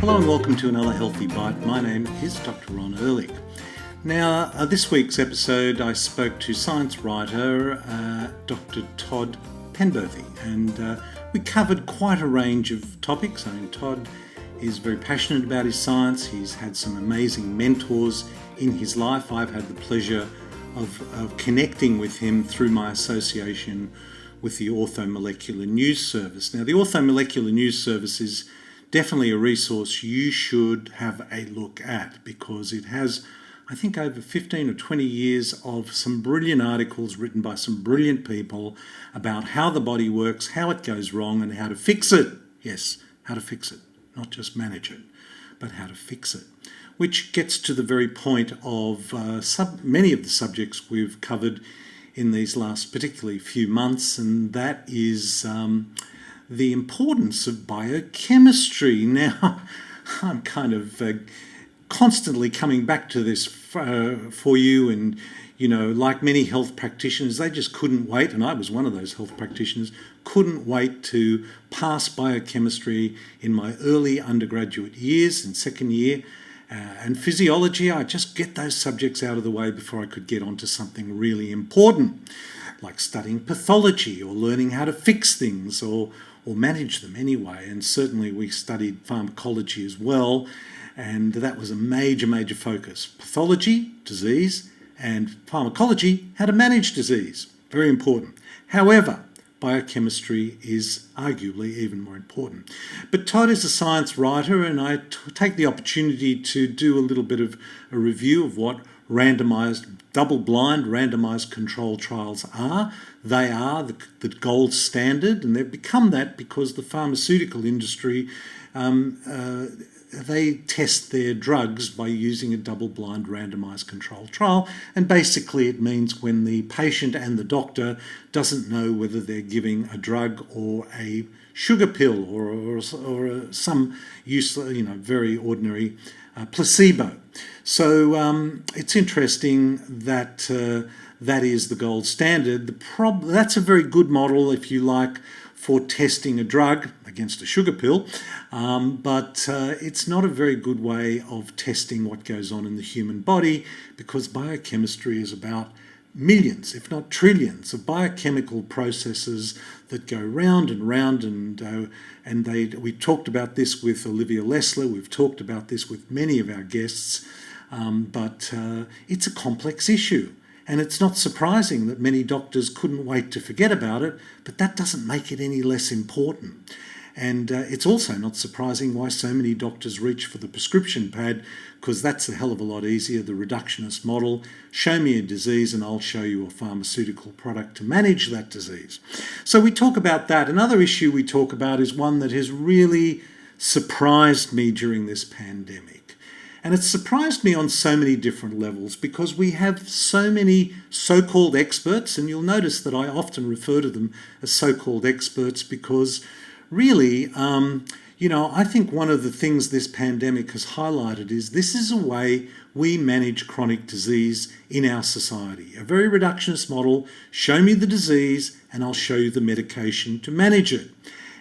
Hello and welcome to another Healthy Bite. My name is Dr. Ron Ehrlich. Now, this week's episode I spoke to science writer Dr. Todd Penberthy, and we covered quite a range of topics. I mean, Todd is very passionate about his science. He's had some amazing mentors in his life. I've had the pleasure of connecting with him through my association with the Orthomolecular News Service. Now, the Orthomolecular News Service is definitely a resource you should have a look at, because it has, I think, over 15 or 20 years of some brilliant articles written by some brilliant people about how the body works, how it goes wrong, and how to fix it. Yes, how to fix it, not just manage it, but how to fix it. Which gets to the very point of many of the subjects we've covered in these last particularly few months, and that is the importance of biochemistry. Now, I'm kind of constantly coming back to this for you, and like many health practitioners, they just couldn't wait, and I was one of those health practitioners, couldn't wait to pass biochemistry in my early undergraduate years in second year. And physiology, I just get those subjects out of the way before I could get onto something really important, like studying pathology or learning how to fix things or manage them anyway. And certainly we studied pharmacology as well, and that was a major focus. Pathology, disease, and pharmacology, how to manage disease. Very important. However, biochemistry is arguably even more important. But Todd is a science writer, and I take the opportunity to do a little bit of a review of what randomized, double-blind, randomized controlled trials are. They are the gold standard, and they've become that because the pharmaceutical industry they test their drugs by using a double-blind randomized controlled trial, and basically it means when the patient and the doctor doesn't know whether they're giving a drug or a sugar pill or some useless, very ordinary placebo. So it's interesting that that is the gold standard. That's a very good model, if you like, for testing a drug against a sugar pill, but it's not a very good way of testing what goes on in the human body, because biochemistry is about millions, if not trillions, of biochemical processes that go round and round, and we talked about this with Olivia Lessler, we've talked about this with many of our guests, but it's a complex issue. And it's not surprising that many doctors couldn't wait to forget about it, but that doesn't make it any less important. And it's also not surprising why so many doctors reach for the prescription pad, because that's a hell of a lot easier, the reductionist model. Show me a disease and I'll show you a pharmaceutical product to manage that disease. So we talk about that. Another issue we talk about is one that has really surprised me during this pandemic. And it's surprised me on so many different levels, because we have so many so-called experts, and you'll notice that I often refer to them as so-called experts because really, I think one of the things this pandemic has highlighted is this is a way we manage chronic disease in our society. A very reductionist model: show me the disease and I'll show you the medication to manage it.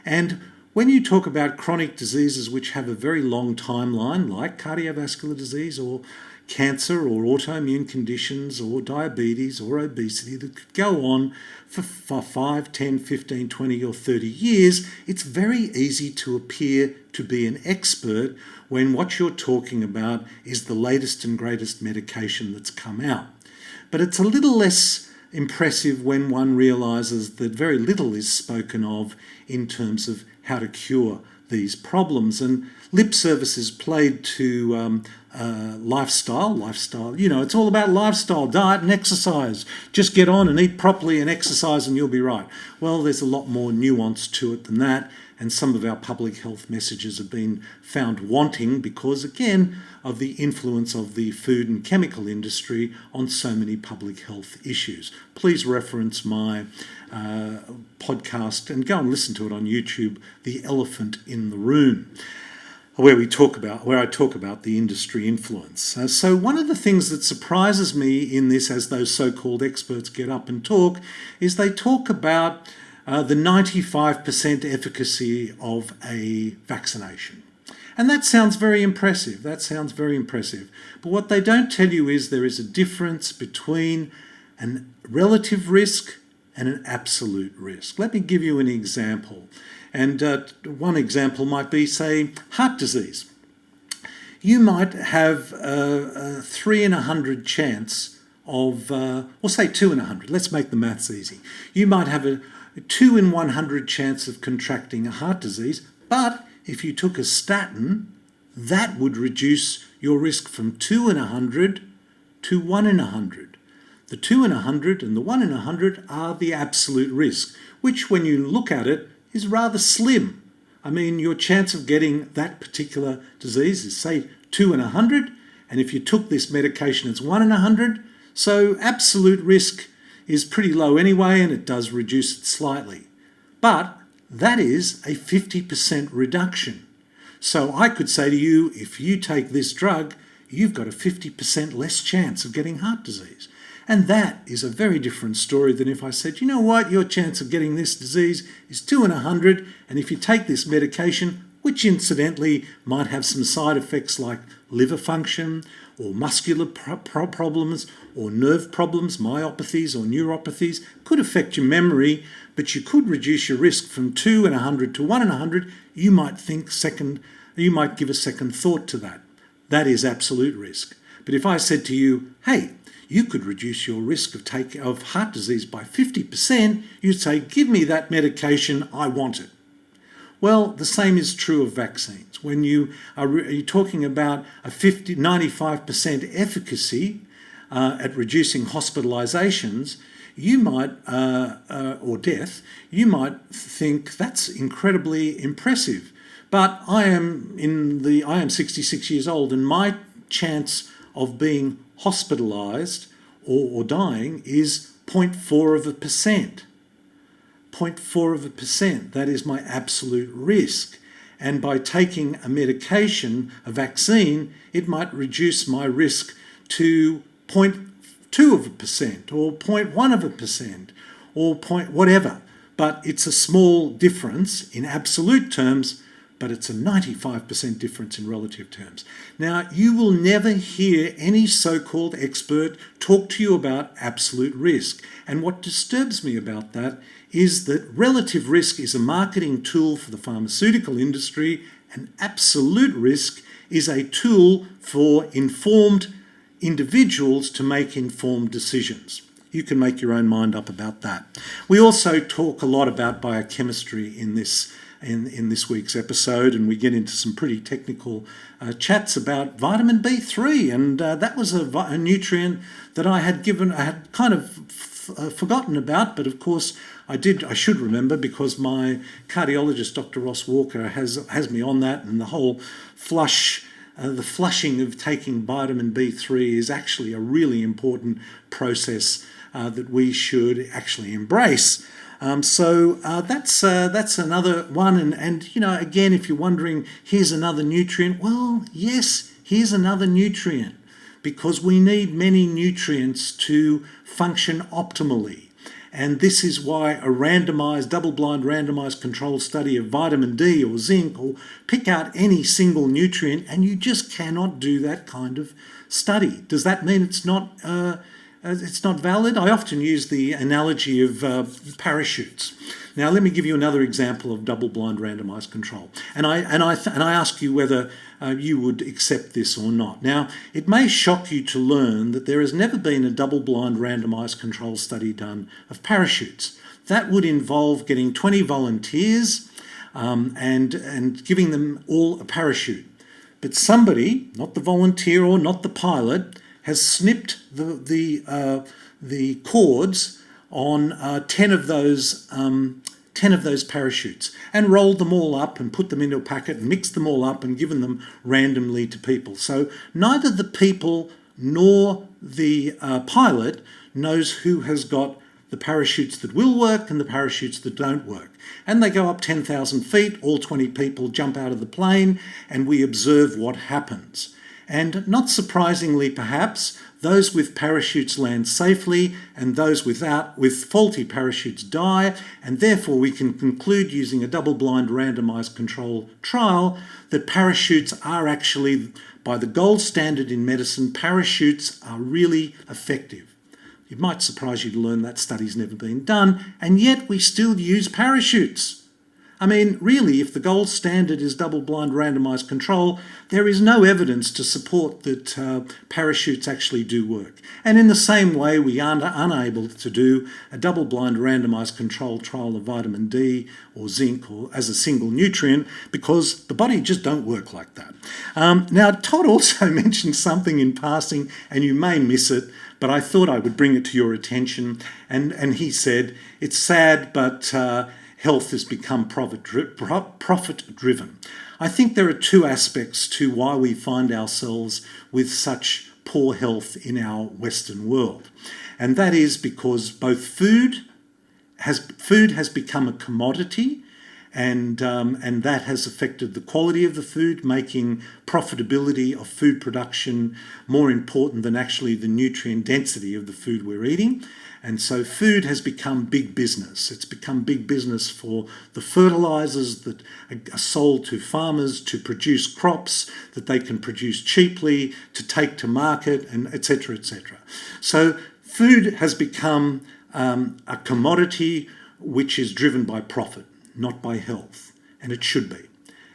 And when you talk about chronic diseases which have a very long timeline, like cardiovascular disease or cancer or autoimmune conditions or diabetes or obesity that could go on for 5, 10, 15, 20 or 30 years, it's very easy to appear to be an expert when what you're talking about is the latest and greatest medication that's come out. But it's a little less impressive when one realises that very little is spoken of in terms of how to cure these problems. And lip service is played to lifestyle. It's all about lifestyle, diet and exercise. Just get on and eat properly and exercise and you'll be right. Well, there's a lot more nuance to it than that, and some of our public health messages have been found wanting because, again, of the influence of the food and chemical industry on so many public health issues. Please reference my podcast and go and listen to it on YouTube, The Elephant in the Room, where I talk about the industry influence. So one of the things that surprises me in this, as those so-called experts get up and talk, is they talk about the 95% efficacy of a vaccination. And that sounds very impressive. But what they don't tell you is there is a difference between a relative risk and an absolute risk. Let me give you an example. And one example might be, say, heart disease. You might have a 3 in 100 chance of, or say 2 in 100, let's make the maths easy. You might have a 2 in 100 chance of contracting a heart disease, but if you took a statin, that would reduce your risk from 2 in 100 to 1 in 100. The 2 in 100 and the 1 in 100 are the absolute risk, which when you look at it is rather slim. I mean, your chance of getting that particular disease is, say, 2 in 100, and if you took this medication, it's 1 in 100. So absolute risk is pretty low anyway, and it does reduce it slightly. But that is a 50% reduction. So I could say to you, if you take this drug, you've got a 50% less chance of getting heart disease. And that is a very different story than if I said, you know what, your chance of getting this disease is 2 in 100, and if you take this medication, which incidentally might have some side effects like liver function or muscular problems or nerve problems, myopathies or neuropathies, could affect your memory, but you could reduce your risk from 2 in 100 to 1 in 100, you might give a second thought to that. That is absolute risk. But if I said to you, hey, you could reduce your risk of heart disease by 50%, you'd say, give me that medication, I want it. Well, the same is true of vaccines. When you're talking about a 95% efficacy at reducing hospitalizations, you might, or death, you might think that's incredibly impressive. But I am 66 years old, and my chance of being hospitalised or dying is 0.4%. 0.4%, that is my absolute risk. And by taking a medication, a vaccine, it might reduce my risk to 0.2% or 0.1% or whatever. But it's a small difference in absolute terms, but it's a 95% difference in relative terms. Now, you will never hear any so-called expert talk to you about absolute risk. And what disturbs me about that is that relative risk is a marketing tool for the pharmaceutical industry, and absolute risk is a tool for informed individuals to make informed decisions. You can make your own mind up about that. We also talk a lot about biochemistry in this week's episode, and we get into some pretty technical chats about vitamin B3, and that was a nutrient that I had kind of forgotten about, but of course I should remember, because my cardiologist, Dr. Ross Walker, has me on that, and the whole the flushing of taking vitamin B3 is actually a really important process that we should actually embrace. So that's another one. And you know, again, if you're wondering, here's another nutrient. Well, yes, here's another nutrient, because we need many nutrients to function optimally. And this is why a double-blind randomized controlled study of vitamin D or zinc, or pick out any single nutrient, and you just cannot do that kind of study. Does that mean it's not valid? I often use the analogy of parachutes. Now, let me give you another example of double-blind randomized control. And I ask you whether you would accept this or not. Now, it may shock you to learn that there has never been a double-blind randomized control study done of parachutes. That would involve getting 20 volunteers and giving them all a parachute. But somebody, not the volunteer or not the pilot, has snipped the cords on 10 of those parachutes and rolled them all up and put them into a packet and mixed them all up and given them randomly to people. So neither the people nor the pilot knows who has got the parachutes that will work and the parachutes that don't work. And they go up 10,000 feet, all 20 people jump out of the plane, and we observe what happens. And not surprisingly perhaps, those with parachutes land safely and those with faulty parachutes die, and therefore we can conclude using a double-blind randomised control trial that parachutes are actually, by the gold standard in medicine, parachutes are really effective. It might surprise you to learn that study's never been done, and yet we still use parachutes. I mean, really, if the gold standard is double-blind randomised control, there is no evidence to support that parachutes actually do work. And in the same way, we are unable to do a double-blind randomised control trial of vitamin D or zinc or as a single nutrient because the body just don't work like that. Now, Todd also mentioned something in passing, and you may miss it, but I thought I would bring it to your attention. And he said, it's sad, but health has become profit-driven. I think there are two aspects to why we find ourselves with such poor health in our Western world. And that is because both food has become a commodity, and that has affected the quality of the food, making profitability of food production more important than actually the nutrient density of the food we're eating. And so food has become big business. It's become big business for the fertilizers that are sold to farmers to produce crops that they can produce cheaply, to take to market, and etc., etc. So food has become a commodity which is driven by profit, not by health, and it should be.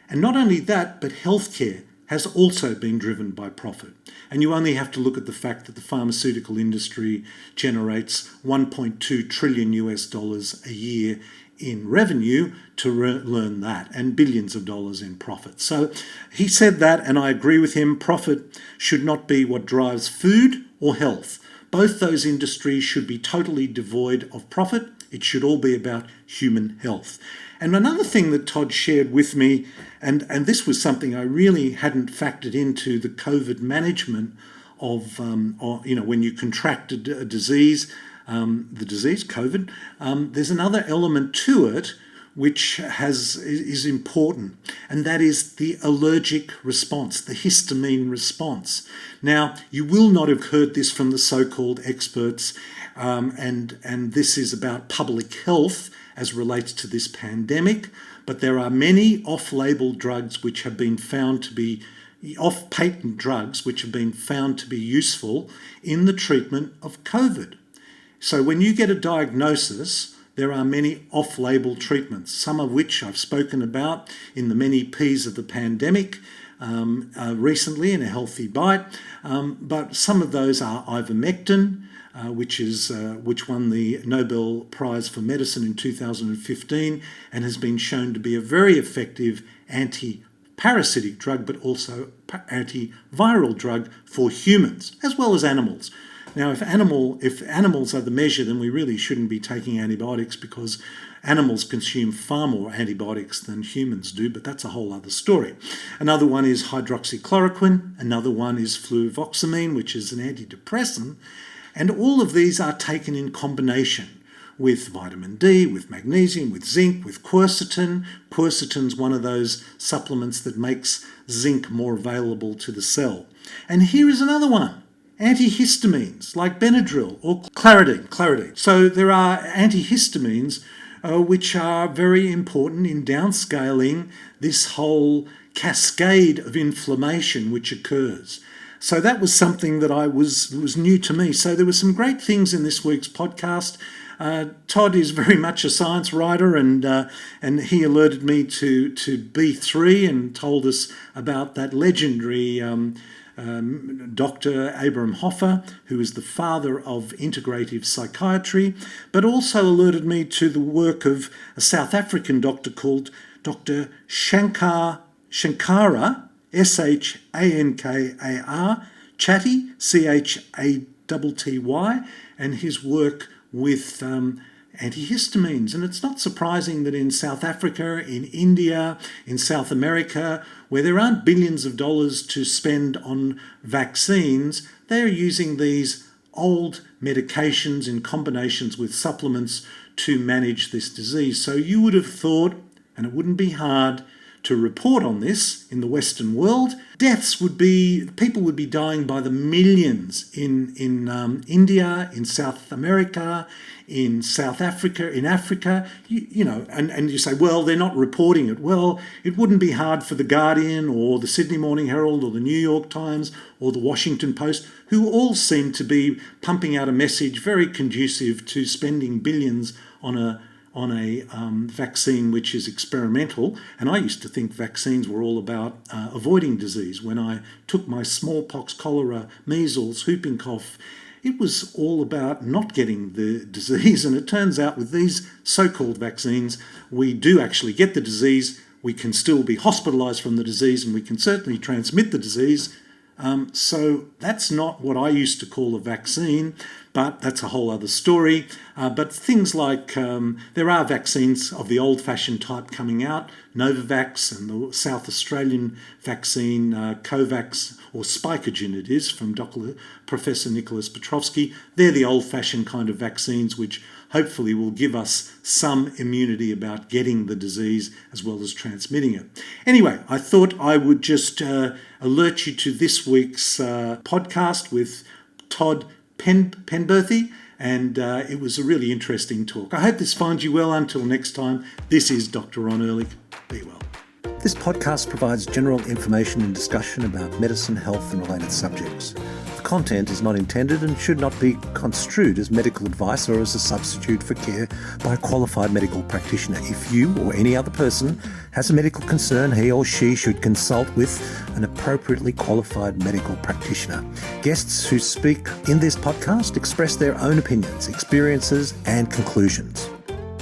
And not only that, but healthcare has also been driven by profit. And you only have to look at the fact that the pharmaceutical industry generates $1.2 trillion a year in revenue to learn that, and billions of dollars in profit. So he said that, and I agree with him, profit should not be what drives food or health. Both those industries should be totally devoid of profit. It should all be about human health. And another thing that Todd shared with me, and this was something I really hadn't factored into the COVID management of, when you contracted a disease, COVID, there's another element to it which is important, and that is the allergic response, the histamine response. Now, you will not have heard this from the so-called experts, and this is about public health as relates to this pandemic, but there are many off-label drugs which have been found to be off-patent drugs which have been found to be useful in the treatment of COVID. So when you get a diagnosis, there are many off-label treatments, some of which I've spoken about in the many P's of the pandemic recently in A Healthy Bite, but some of those are ivermectin, which won the Nobel Prize for Medicine in 2015 and has been shown to be a very effective anti-parasitic drug, but also antiviral drug for humans as well as animals. Now, if animals are the measure, then we really shouldn't be taking antibiotics because animals consume far more antibiotics than humans do, but that's a whole other story. Another one is hydroxychloroquine. Another one is fluvoxamine, which is an antidepressant. And all of these are taken in combination with vitamin D, with magnesium, with zinc, with quercetin. Quercetin's one of those supplements that makes zinc more available to the cell. And here is another one. Antihistamines like Benadryl or Claritin. So there are antihistamines which are very important in downscaling this whole cascade of inflammation which occurs. So that was something that was new to me. So there were some great things in this week's podcast. Todd is very much a science writer, and he alerted me to B3 and told us about that legendary Dr. Abram Hoffer, who is the father of integrative psychiatry, but also alerted me to the work of a South African doctor called Dr. Shankar Shankar, Chetty, Chatty, and his work with antihistamines. And it's not surprising that in South Africa, in India, in South America, where there aren't billions of dollars to spend on vaccines, they're using these old medications in combinations with supplements to manage this disease. So you would have thought, and it wouldn't be hard, to report on this in the Western world, people would be dying by the millions in India, in South America, in South Africa, in Africa, and you say, well, they're not reporting it. Well, it wouldn't be hard for The Guardian or the Sydney Morning Herald or the New York Times or the Washington Post, who all seem to be pumping out a message very conducive to spending billions on a vaccine which is experimental. And I used to think vaccines were all about avoiding disease. When I took my smallpox, cholera, measles, whooping cough, it was all about not getting the disease. And it turns out with these so-called vaccines, we do actually get the disease. We can still be hospitalised from the disease, and we can certainly transmit the disease. So that's not what I used to call a vaccine, but that's a whole other story. But things like there are vaccines of the old-fashioned type coming out, Novavax and the South Australian vaccine, Covax, or Spikogen it is, from Professor Nicholas Petrovsky. They're the old-fashioned kind of vaccines which hopefully will give us some immunity about getting the disease as well as transmitting it. Anyway, I thought I would just alert you to this week's podcast with Todd Penberthy, and it was a really interesting talk. I hope this finds you well. Until next time, this is Dr. Ron Ehrlich. Be well. This podcast provides general information and discussion about medicine, health and related subjects. The content is not intended and should not be construed as medical advice or as a substitute for care by a qualified medical practitioner. If you or any other person has a medical concern, he or she should consult with an appropriately qualified medical practitioner. Guests who speak in this podcast express their own opinions, experiences and conclusions.